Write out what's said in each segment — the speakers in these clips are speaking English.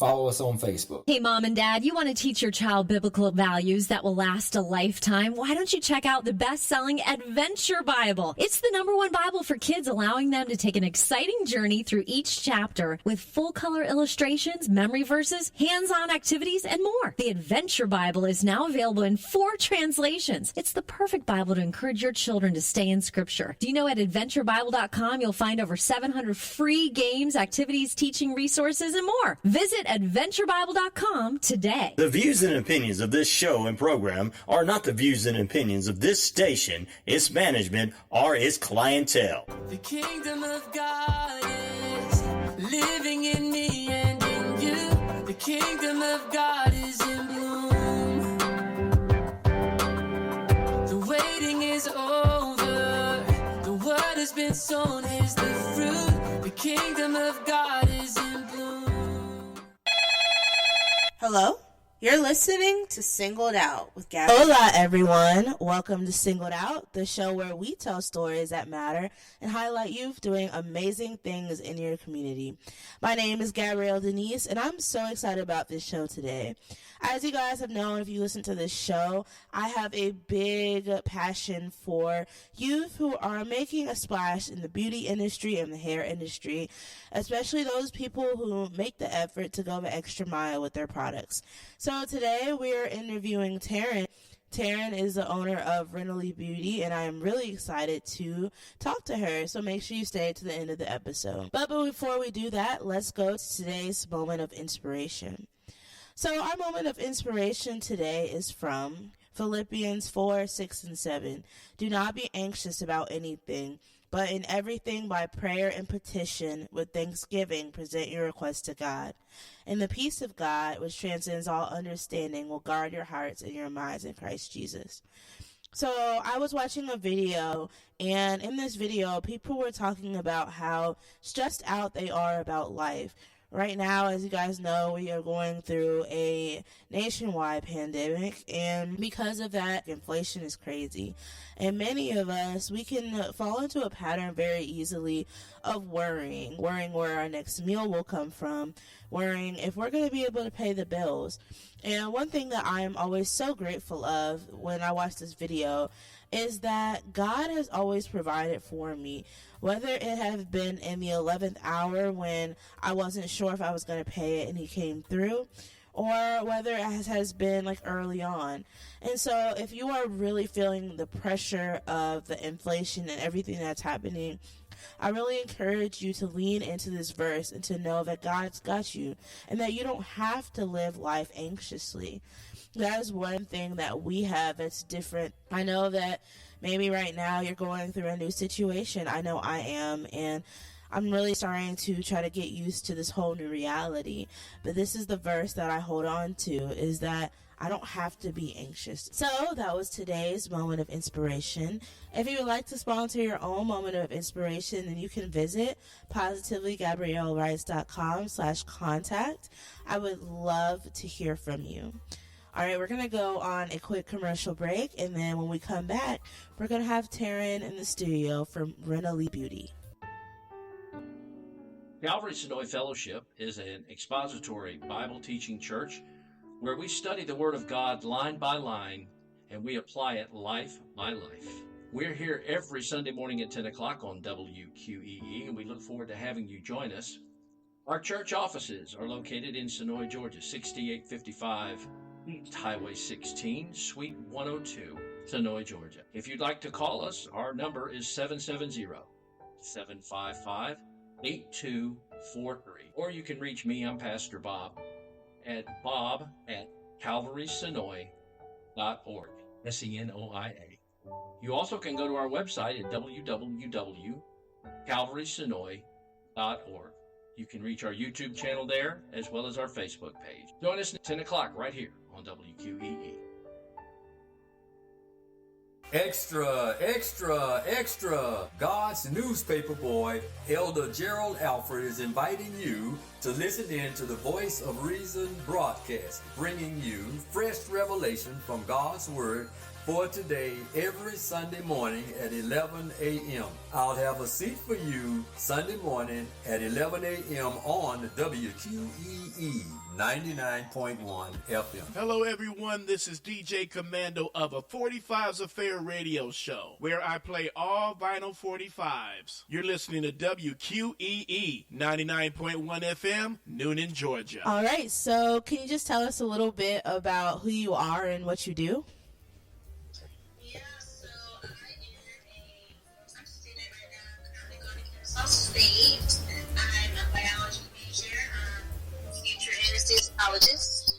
follow us on Facebook. Hey, Mom and Dad, you want to teach your child biblical values that will last a lifetime? Why don't you check out the best-selling Adventure Bible? It's the #1 Bible for kids, allowing them to take an exciting journey through each chapter with full-color illustrations, memory verses, hands-on activities, and more. The Adventure Bible is now available in 4 translations. It's the perfect Bible to encourage your children to stay in Scripture. Do you know at adventurebible.com you'll find over 700 free games, activities, teaching resources, and more. Visit adventurebible.com today. The views and opinions of this show and program are not the views and opinions of this station, its management, or its clientele. The kingdom of God is living in me and in you. The kingdom of God is in bloom. The waiting is over. The word has been sown, is the fruit. The kingdom of God is in bloom. Hello, you're listening to Singled Out with Gabrielle. Hola, everyone. Welcome to Singled Out, the show where we tell stories that matter and highlight youth doing amazing things in your community. My name is Gabrielle Denise, and I'm so excited about this show today. As you guys have known, if you listen to this show, I have a big passion for youth who are making a splash in the beauty industry and the hair industry, especially those people who make the effort to go the extra mile with their products. So today we're interviewing Taryn. Taryn is the owner of Renally Beauty, and I am really excited to talk to her, so make sure you stay to the end of the episode. But before we do that, let's go to today's moment of inspiration. So our moment of inspiration today is from Philippians 4, 6, and 7. Do not be anxious about anything, but in everything by prayer and petition with thanksgiving present your requests to God. And the peace of God, which transcends all understanding, will guard your hearts and your minds in Christ Jesus. So I was watching a video, and in this video, people were talking about how stressed out they are about life. Right now, as you guys know, we are going through a nationwide pandemic, and because of that, inflation is crazy. And many of us, we can fall into a pattern very easily of worrying where our next meal will come from, worrying if we're going to be able to pay the bills. And one thing that I am always so grateful of when I watch this video is that God has always provided for me, whether it have been in the 11th hour when I wasn't sure if I was going to pay it and he came through, or whether it has been like early on. And so if you are really feeling the pressure of the inflation and everything that's happening, I really encourage you to lean into this verse and to know that God's got you and that you don't have to live life anxiously. That is one thing that we have that's different. I know that maybe right now you're going through a new situation. I know I am, and I'm really starting to try to get used to this whole new reality. But this is the verse that I hold on to, is that I don't have to be anxious. So that was today's moment of inspiration. If you would like to sponsor your own moment of inspiration, then you can visit positivelygabriellewrites.com/contact. I would love to hear from you. All right, we're going to go on a quick commercial break, and then when we come back, we're going to have Taryn in the studio from Renally Beauty. Calvary Sonoy Fellowship is an expository Bible teaching church where we study the Word of God line by line and we apply it life by life. We're here every Sunday morning at 10 o'clock on WQEE, and we look forward to having you join us. Our church offices are located in Sonoy, Georgia, 6855 East Highway 16, Suite 102, Sonoy, Georgia. If you'd like to call us, our number is 770-755-8243. Or you can reach me, I'm Pastor Bob, at bob@calvarysonoy.org, SENOIA. You also can go to our website at www.calvarysonoy.org. You can reach our YouTube channel there, as well as our Facebook page. Join us at 10 o'clock right here on WQEE. Extra, extra, extra! God's newspaper boy, Elder Gerald Alford, is inviting you to listen in to the Voice of Reason broadcast, bringing you fresh revelation from God's Word for today every Sunday morning at 11 a.m. I'll have a seat for you Sunday morning at 11 a.m. on WQEE 99.1 FM. Hello everyone, this is DJ Commando of a 45's Affair radio show where I play all vinyl 45s. You're listening to WQEE 99.1 FM, Newnan, Georgia. All right, so can you just tell us a little bit about who you are and what you do? Yeah, so I am a full-time student right now. I'm currently going to Kennesaw State. I'm a biology major, future anesthesiologist.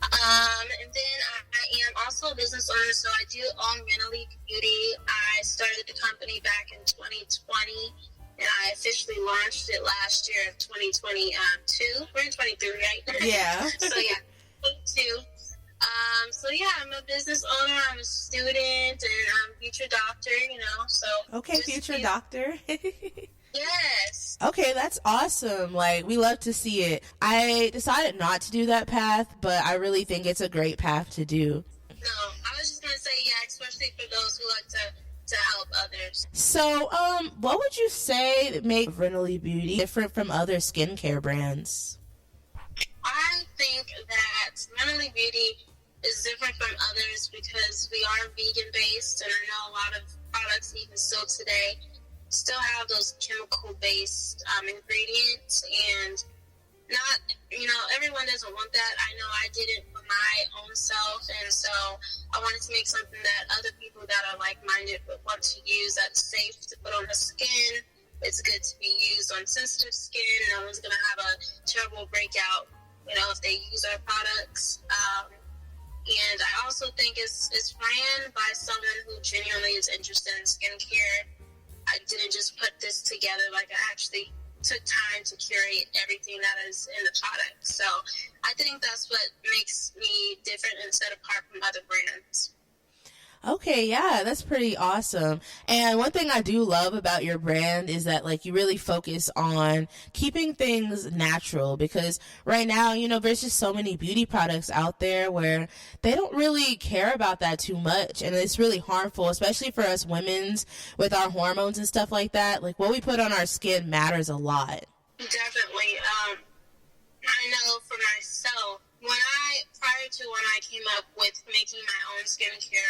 And then I am also a business owner, so I do own Renally Beauty. I started the company back in 2020, and I officially launched it last year of 2022. We're in 23, right? Yeah. So yeah, 22. So yeah, I'm a business owner, I'm a student, and I'm a future doctor, so. Okay, future doctor. Yes. Okay, that's awesome. Like, we love to see it. I decided not to do that path, but I really think it's a great path to do. No, I was just going to say, yeah, especially for those who like to help others. So, what would you say that makes Renally Beauty different from other skincare brands? I think that Renally Beauty is different from others because we are vegan-based, and I know a lot of products, even still today, still have those chemical-based ingredients, and not, everyone doesn't want that. I know I did it for my own self, and so I wanted to make something that other people that are like-minded would want to use, that's safe to put on the skin. It's good to be used on sensitive skin. No one's going to have a terrible breakout, if they use our products. And I also think it's ran by someone who genuinely is interested in skincare. I didn't just put this together, I actually took time to curate everything that is in the product. So I think that's what makes me different and set apart from other brands. Okay, yeah, that's pretty awesome. And one thing I do love about your brand is that, you really focus on keeping things natural, because right now, there's just so many beauty products out there where they don't really care about that too much, and it's really harmful, especially for us women's with our hormones and stuff like that. What we put on our skin matters a lot. Definitely. I know for myself, prior to when I came up with making my own skincare,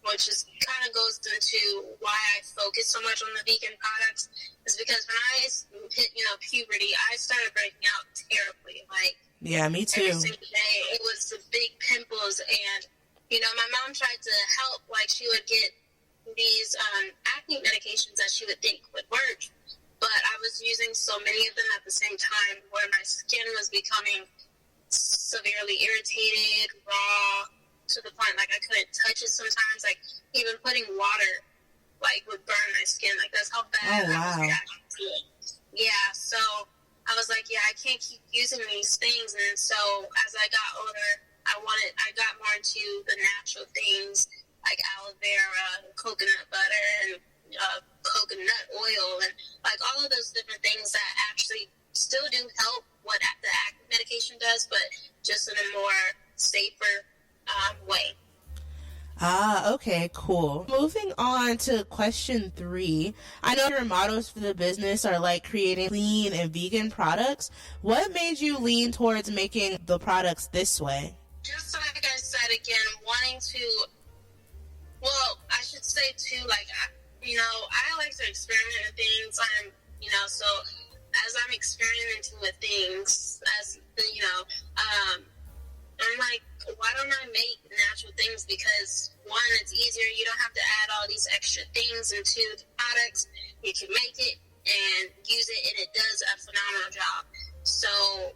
which just kind of goes into why I focus so much on the vegan products, is because when I hit, puberty, I started breaking out terribly. Yeah, me too. Every single day, it was the big pimples, and, my mom tried to help. She would get these acne medications that she would think would work, but I was using so many of them at the same time where my skin was becoming severely irritated, raw, to the point I couldn't touch it sometimes. Even putting water would burn my skin. That's how bad I was reacting to it. Yeah, so I was like, yeah, I can't keep using these things. And so as I got older, I got more into the natural things like aloe vera, coconut butter, and coconut oil, and all of those different things that actually still do help what the acne medication does, but just in a more safer way. Okay, cool. Moving on to question 3. I know your mottos for the business are creating clean and vegan products. What made you lean towards making the products this way? Just like I said again, wanting to, I should say too, I like to experiment with things. So as I'm experimenting with things, I'm like, why don't I make natural things? Because one, it's easier. You don't have to add all these extra things into the products. You can make it and use it, and it does a phenomenal job. So,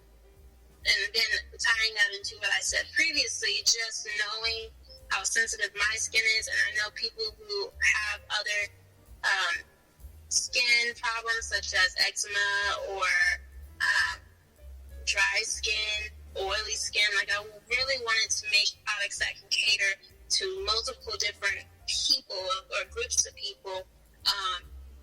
and then tying that into what I said previously, just knowing how sensitive my skin is, and I know people who have other skin problems such as eczema or dry skin, oily skin. I really wanted to make products that can cater to multiple different people or groups of people,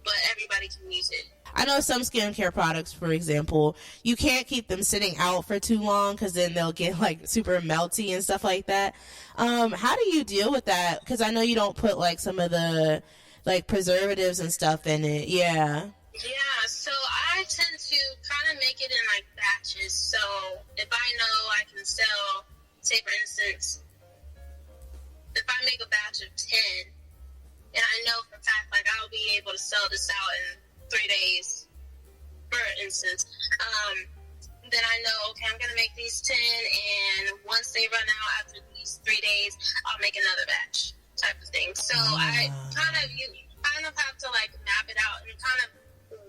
but everybody can use it. I know some skincare products, for example, you can't keep them sitting out for too long because then they'll get super melty and stuff like that. How do you deal with that? Because I know you don't put some of the preservatives and stuff in it. Yeah, so I tend to kind of make it in batches. So if I know and sell, say for instance, if I make a batch of 10, and I know for a fact, like, I'll be able to sell this out in 3 days, for instance, then I know, okay, I'm going to make these 10, and once they run out after these 3 days, I'll make another batch type of thing. So you kind of have to, like, map it out and kind of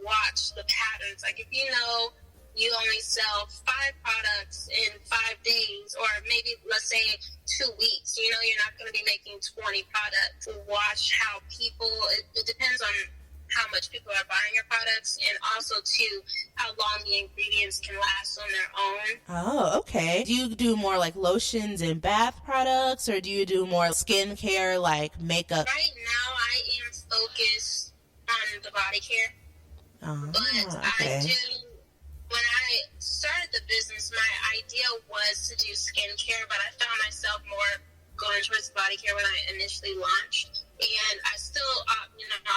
watch the patterns. Like, if you know you only sell 5 products in 5 days, or maybe, let's say, 2 weeks, you know, you're not going to be making 20 products. Watch how people, it depends on how much people are buying your products, and also, too, how long the ingredients can last on their own. Oh, okay. Do you do more like lotions and bath products, or do you do more skincare, like makeup? Right now, I am focused on the body care. Oh, but okay. When I started the business, my idea was to do skincare, but I found myself more going towards body care when I initially launched. And I still,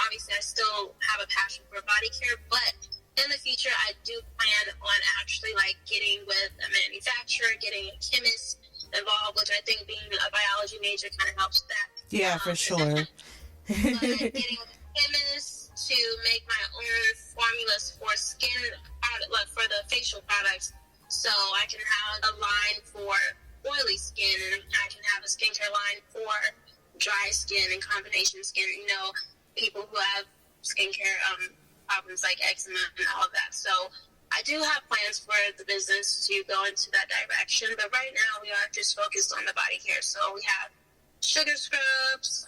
obviously I still have a passion for body care, but in the future I do plan on actually like getting with a manufacturer, getting a chemist involved, which I think being a biology major kind of helps with that. Yeah, for sure. But getting with a chemist to make my own formulas for skin product, like for the facial products, so I can have a line for oily skin, and I can have a skincare line for dry skin and combination skin, you know, people who have skincare problems like eczema and all of that. So I do have plans for the business to go into that direction, but right now we are just focused on the body care. So we have sugar scrubs,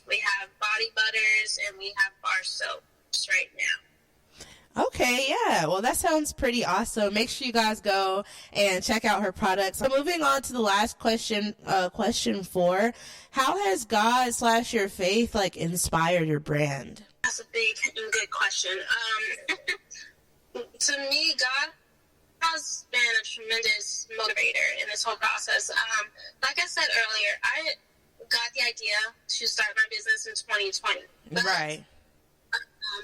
we have body butters, and we have bar soaps right now. Okay, yeah. Well, that sounds pretty awesome. Make sure you guys go and check out her products. So moving on to the last question, question 4. How has God / your faith, like, inspired your brand? That's a big and good question. To me, God has been a tremendous motivator in this whole process. Like I said earlier, I got the idea to start my business in 2020. Right.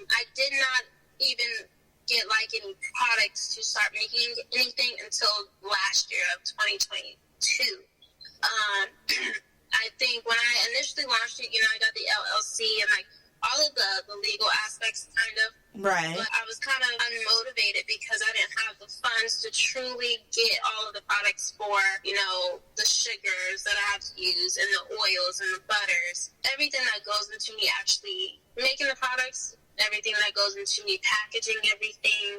I did not even get like any products to start making anything until last year of 2022. I think when I initially launched it, you know, I got the LLC and like all of the legal aspects kind of. Right. But I was kind of unmotivated because I didn't have the funds to truly get all of the products for, you know, the sugars that I have to use and the oils and the butters. Everything that goes into me actually making the products, everything that goes into me packaging everything,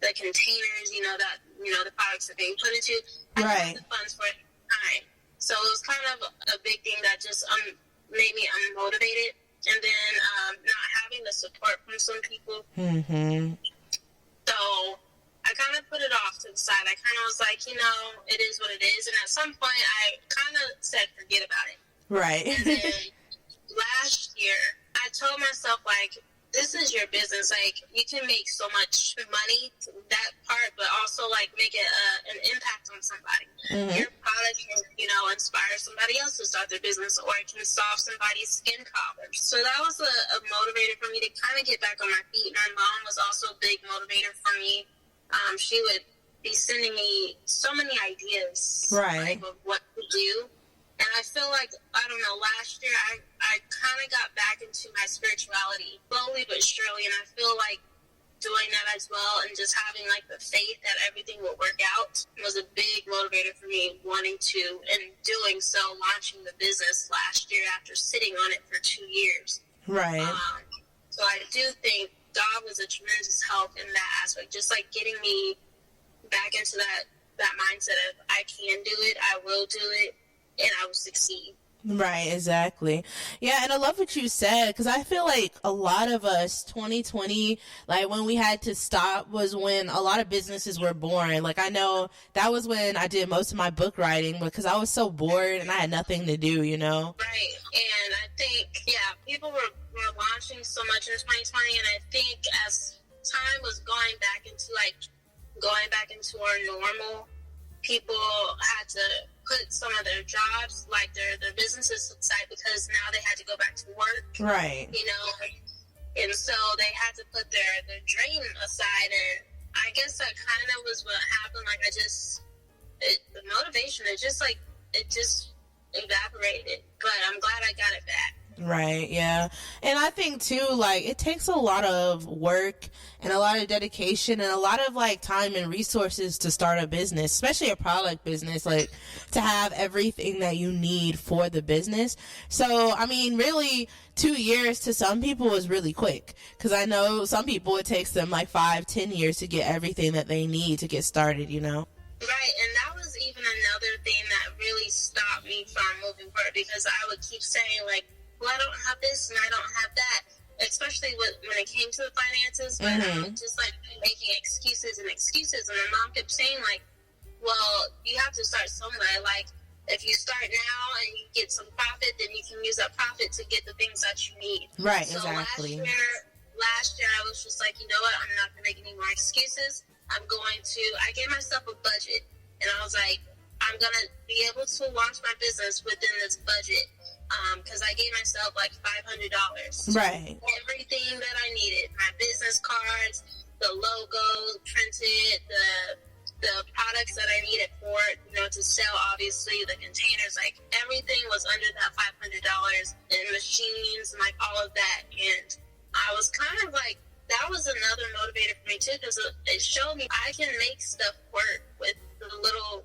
the containers, you know, that, you know, the products are being put into. I didn't have the funds for it at the time. So it was kind of a big thing that just made me unmotivated. And then not having the support from some people. Mm-hmm. So I kind of put it off to the side. I kind of was like, you know, it is what it is. And at some point, I kind of said, forget about it. Right. And then last year, I told myself, like, this is your business. Like, you can make so much money, that part, but also, like, make it an impact on somebody. Mm-hmm. Your product can, you know, inspire somebody else to start their business, or it can solve somebody's skin problems. So that was a motivator for me to kind of get back on my feet. My mom was also a big motivator for me. She would be sending me so many ideas, right, like, of what to do. And I feel like, I don't know, last year I kind of got back into my spirituality slowly but surely, and I feel like doing that as well and just having like the faith that everything will work out was a big motivator for me, wanting to, and doing so, launching the business last year after sitting on it for 2 years. Right. So I do think God was a tremendous help in that aspect, just like getting me back into that mindset of I can do it, I will do it, and I will succeed. Right, exactly. Yeah, and I love what you said, because I feel like a lot of us, 2020, like when we had to stop was when a lot of businesses were born. Like I know that was when I did most of my book writing, because I was so bored and I had nothing to do, you know? Right, and I think, yeah, people were launching so much in 2020, and I think as time was going back into our normal, people had to put some of their jobs, like their businesses aside, because now they had to go back to work. Right. You know, and so they had to put their dream aside, and I guess that kind of was what happened. Like the motivation motivation. It just evaporated. But I'm glad I got it back. Right, yeah. And I think too, like, it takes a lot of work and a lot of dedication and a lot of like time and resources to start a business, especially a product business, like to have everything that you need for the business. So, I mean, really 2 years to some people is really quick, because I know some people it takes them like 5-10 years to get everything that they need to get started, you know? Right, and that was even another thing that really stopped me from moving forward, because I would keep saying like, well, I don't have this and I don't have that, especially when it came to the finances. But I was just like making excuses, and my mom kept saying like, well, you have to start somewhere. Like, if you start now and you get some profit, then you can use that profit to get the things that you need. Right, so exactly. Last year I was just like, you know what, I'm not going to make any more excuses. I gave myself a budget, and I was like, I'm going to be able to launch my business within this budget. Because I gave myself like $500. Right. Everything that I needed, my business cards, the logo printed, the products that I needed for it, to sell, obviously, the containers, like everything was under that $500, and machines and like all of that. And I was kind of like, that was another motivator for me too, because it showed me I can make stuff work with the little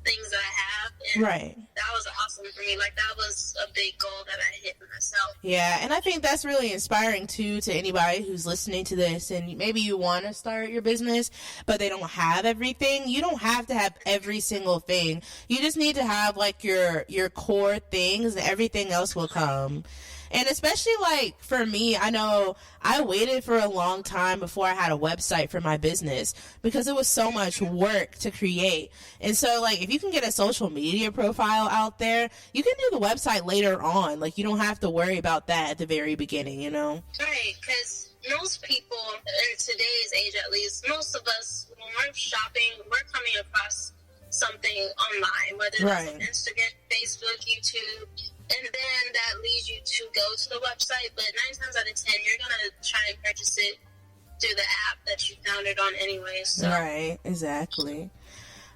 things that I have, and right. That was awesome for me. Like, that was a big goal that I hit for myself. Yeah, and I think that's really inspiring too to anybody who's listening to this, and maybe you want to start your business but they don't have everything. You don't have to have every single thing. You just need to have like your core things, and everything else will come. And especially, like, for me, I know I waited for a long time before I had a website for my business, because it was so much work to create. And so, like, if you can get a social media profile out there, you can do the website later on. Like, you don't have to worry about that at the very beginning, you know? Right, because most people, in today's age at least, most of us, when we're shopping, we're coming across something online, whether that's on Instagram, Facebook, YouTube, and then that leads you to go to the website. But 9 times out of 10, you're going to try and purchase it through the app that you found it on anyway. So. Right, exactly.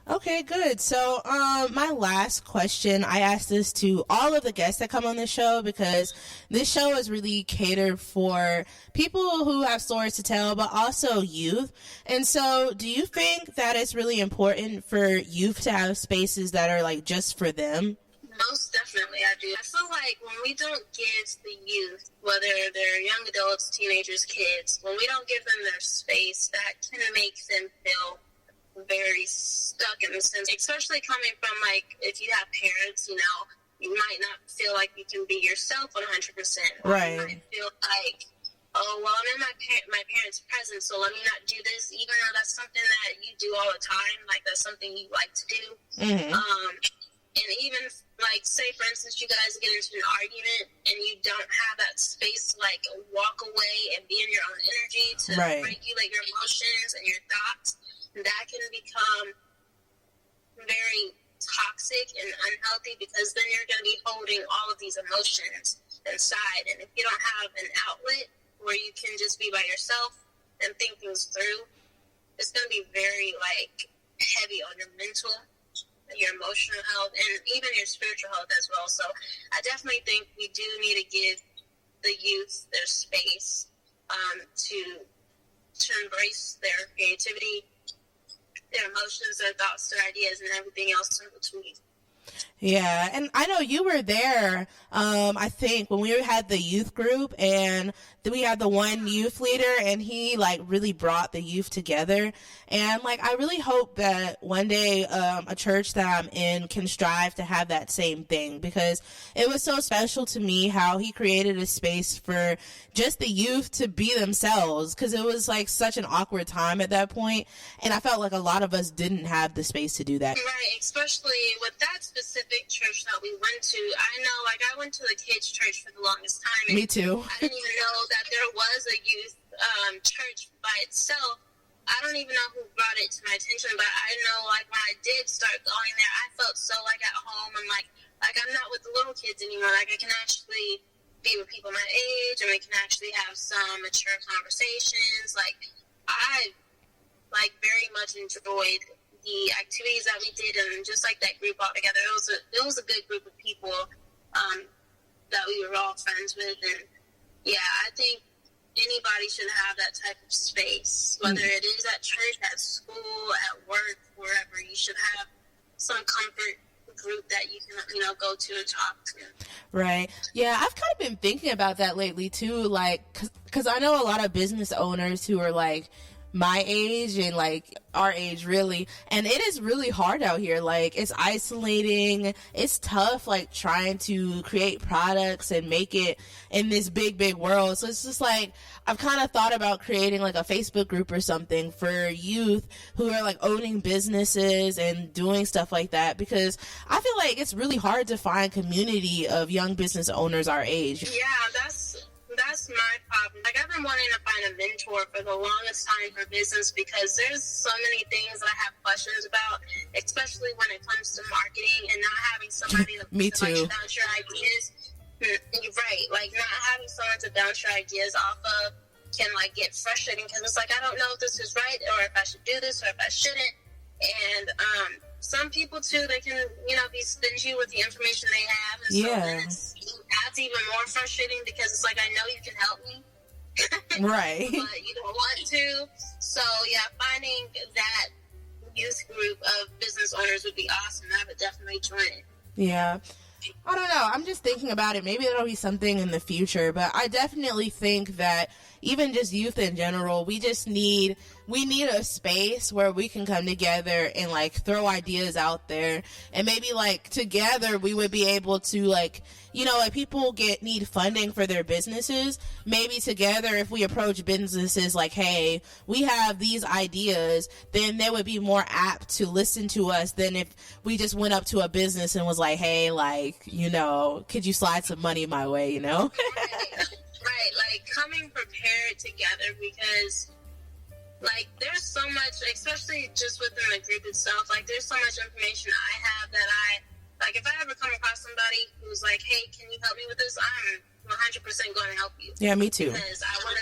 Okay, good. So, my last question, I ask this to all of the guests that come on this show, because this show is really catered for people who have stories to tell, but also youth. And so, do you think that it's really important for youth to have spaces that are like just for them? Most definitely, I do. I feel like when we don't give the youth, whether they're young adults, teenagers, kids, when we don't give them their space, that can make them feel very stuck in the sense, especially coming from, like, if you have parents, you might not feel like you can be yourself 100%. Right. You might feel like, oh, well, I'm in my parents' presence, so let me not do this, even though that's something that you do all the time, like that's something you like to do. And even, like, say, for instance, you guys get into an argument and you don't have that space to, like, walk away and be in your own energy to regulate your emotions and your thoughts. That can become very toxic and unhealthy, because then you're going to be holding all of these emotions inside. And if you don't have an outlet where you can just be by yourself and think things through, it's going to be very, like, heavy on your mental, your emotional health, and even your spiritual health as well. So I definitely think we do need to give the youth their space to embrace their creativity, their emotions, their thoughts, their ideas, and everything else in between. Yeah, and I know you were there, I think, when we had the youth group, and then we had the one youth leader, and he, like, really brought the youth together. And, like, I really hope that one day a church that I'm in can strive to have that same thing, because it was so special to me how he created a space for just the youth to be themselves, because it was, like, such an awkward time at that point, and I felt like a lot of us didn't have the space to do that. Right, especially with that specific church that we went to. I know, like, I went to the kids' church for the longest time. Me too. I didn't even know that there was a youth church by itself. I don't even know who brought it to my attention, but I know, like, when I did start going there, I felt so, like, at home, and, like I'm not with the little kids anymore. Like, I can actually be with people my age, and we can actually have some mature conversations. Like, I, like, very much enjoyed the activities that we did, and just like that group all together, it was a good group of people that we were all friends with. And yeah, I think anybody should have that type of space, whether it is at church, at school, at work, wherever. You should have some comfort group that you can, go to and talk to. Right. Yeah, I've kind of been thinking about that lately too, like, because I know a lot of business owners who are like my age and like our age really, and it is really hard out here. Like, it's isolating, it's tough, like trying to create products and make it in this big world. So it's just like, I've kind of thought about creating like a Facebook group or something for youth who are like owning businesses and doing stuff like that, because I feel like it's really hard to find community of young business owners our age. Yeah, that's my problem. Like, I've been wanting to find a mentor for the longest time for business, because there's so many things that I have questions about, especially when it comes to marketing and not having somebody to Me too. like, bounce your ideas. Right, like not having someone to bounce your ideas off of can like get frustrating, because it's like, I don't know if this is right, or if I should do this, or if I shouldn't. And some people too, they can be stingy with the information they have, and so then that's even more frustrating, because it's like, I know you can help me, right? But you don't want to. So yeah, finding that youth group of business owners would be awesome. I would definitely join it. Yeah. I don't know. I'm just thinking about it. Maybe that'll be something in the future, but I definitely think that even just youth in general, we need a space where we can come together and like throw ideas out there, and maybe like together we would be able to like, like people need funding for their businesses. Maybe together, if we approach businesses like, hey, we have these ideas, then they would be more apt to listen to us than if we just went up to a business and was like, hey, like, could you slide some money my way, Right, like coming prepared together, because like there's so much, especially just within the group itself, like there's so much information I have that like if I ever come across somebody who's like, hey, can you help me with this, I'm 100% going to help you. Yeah, me too. Because I want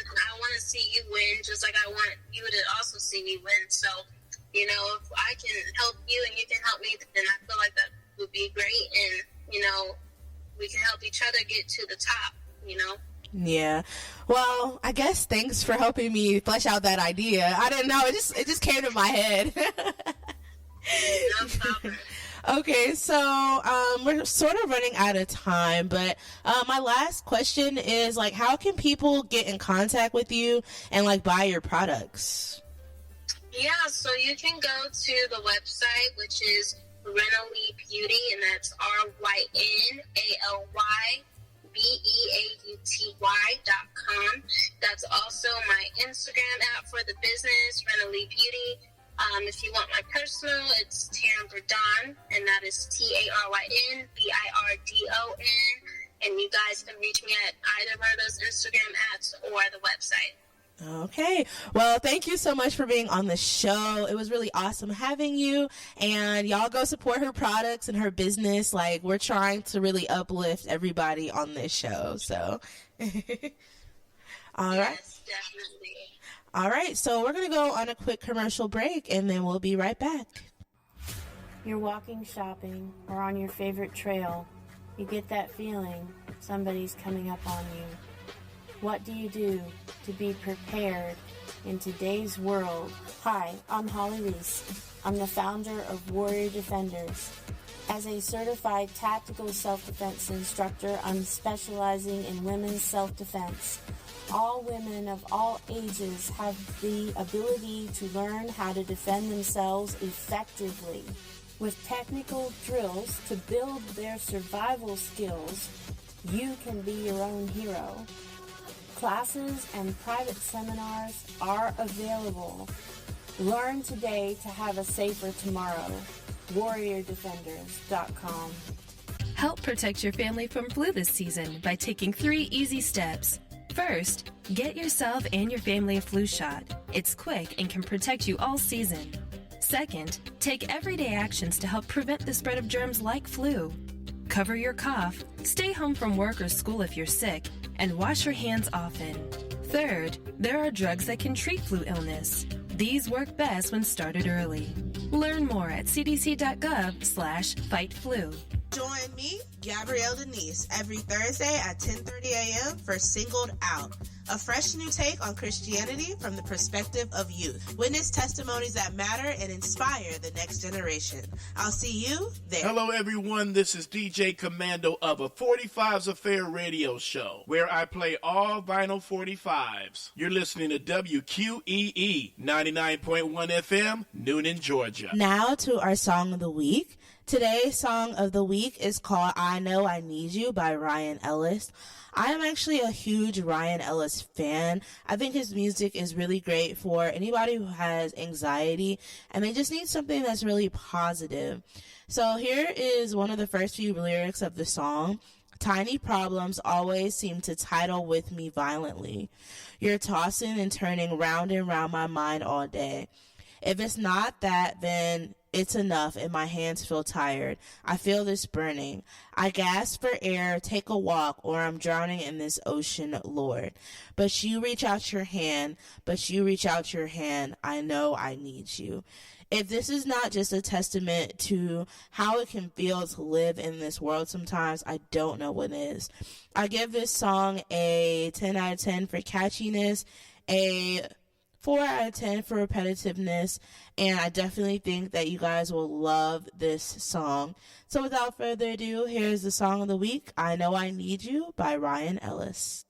to see you win, just like I want you to also see me win. So, if I can help you and you can help me, then I feel like that would be great, and we can help each other get to the top. Yeah. Well, I guess thanks for helping me flesh out that idea. I didn't know. It just came to my head. No problem. Okay, so we're sort of running out of time, but my last question is, like, how can people get in contact with you and, like, buy your products? Yeah, so you can go to the website, which is Renally Beauty, and that's RYNALYBEAUTY.com. That's also my Instagram app for the business, Renally Beauty. If you want my personal, it's Taryn Verdon, and that is TarynBirdon. And you guys can reach me at either one of those Instagram apps or the website. Okay. Well, thank you so much for being on the show. It was really awesome having you, and y'all go support her products and her business. Like, we're trying to really uplift everybody on this show. So, all right. Yes, definitely. All right. So we're going to go on a quick commercial break, and then we'll be right back. You're walking, shopping, or on your favorite trail. You get that feeling somebody's coming up on you. What do you do to be prepared in today's world? Hi, I'm Holly Reese. I'm the founder of Warrior Defenders. As a certified tactical self-defense instructor, I'm specializing in women's self-defense. All women of all ages have the ability to learn how to defend themselves effectively. With technical drills to build their survival skills, you can be your own hero. Classes and private seminars are available. Learn today to have a safer tomorrow. WarriorDefenders.com. Help protect your family from flu this season by taking 3 easy steps. First, get yourself and your family a flu shot. It's quick and can protect you all season. Second, take everyday actions to help prevent the spread of germs like flu. Cover your cough, stay home from work or school if you're sick, and wash your hands often. Third, there are drugs that can treat flu illness. These work best when started early. Learn more at cdc.gov/fightflu. Join me, Gabrielle Denise, every Thursday at 10:30 a.m. for Singled Out, a fresh new take on Christianity from the perspective of youth. Witness testimonies that matter and inspire the next generation. I'll see you there. Hello, everyone. This is DJ Commando of a 45's Affair radio show, where I play all vinyl 45s. You're listening to WQEE 99.1 FM, Newnan, Georgia. Now to our song of the week. Today's song of the week is called I Know I Need You by Ryan Ellis. I am actually a huge Ryan Ellis fan. I think his music is really great for anybody who has anxiety and they just need something that's really positive. So here is one of the first few lyrics of the song. Tiny problems always seem to tidal with me violently. You're tossing and turning round and round my mind all day. If it's not that, then it's enough and my hands feel tired. I feel this burning. I gasp for air, take a walk, or I'm drowning in this ocean, Lord. But you reach out your hand, I know I need you. If this is not just a testament to how it can feel to live in this world sometimes, I don't know what is. I give this song a 10 out of 10 for catchiness, a 4 out of 10 for repetitiveness, and I definitely think that you guys will love this song. So without further ado, here's the song of the week, I Know I Need You by Ryan Ellis.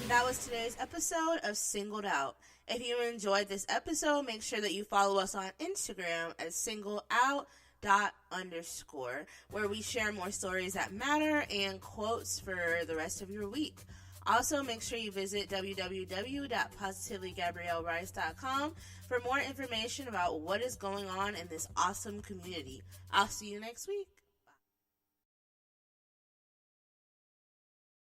That was today's episode of Singled Out. If you enjoyed this episode, make sure that you follow us on Instagram at Singled Out. ._, where we share more stories that matter and quotes for the rest of your week. Also, make sure you visit www.positivelygabriellerice.com for more information about what is going on in this awesome community. I'll see you next week.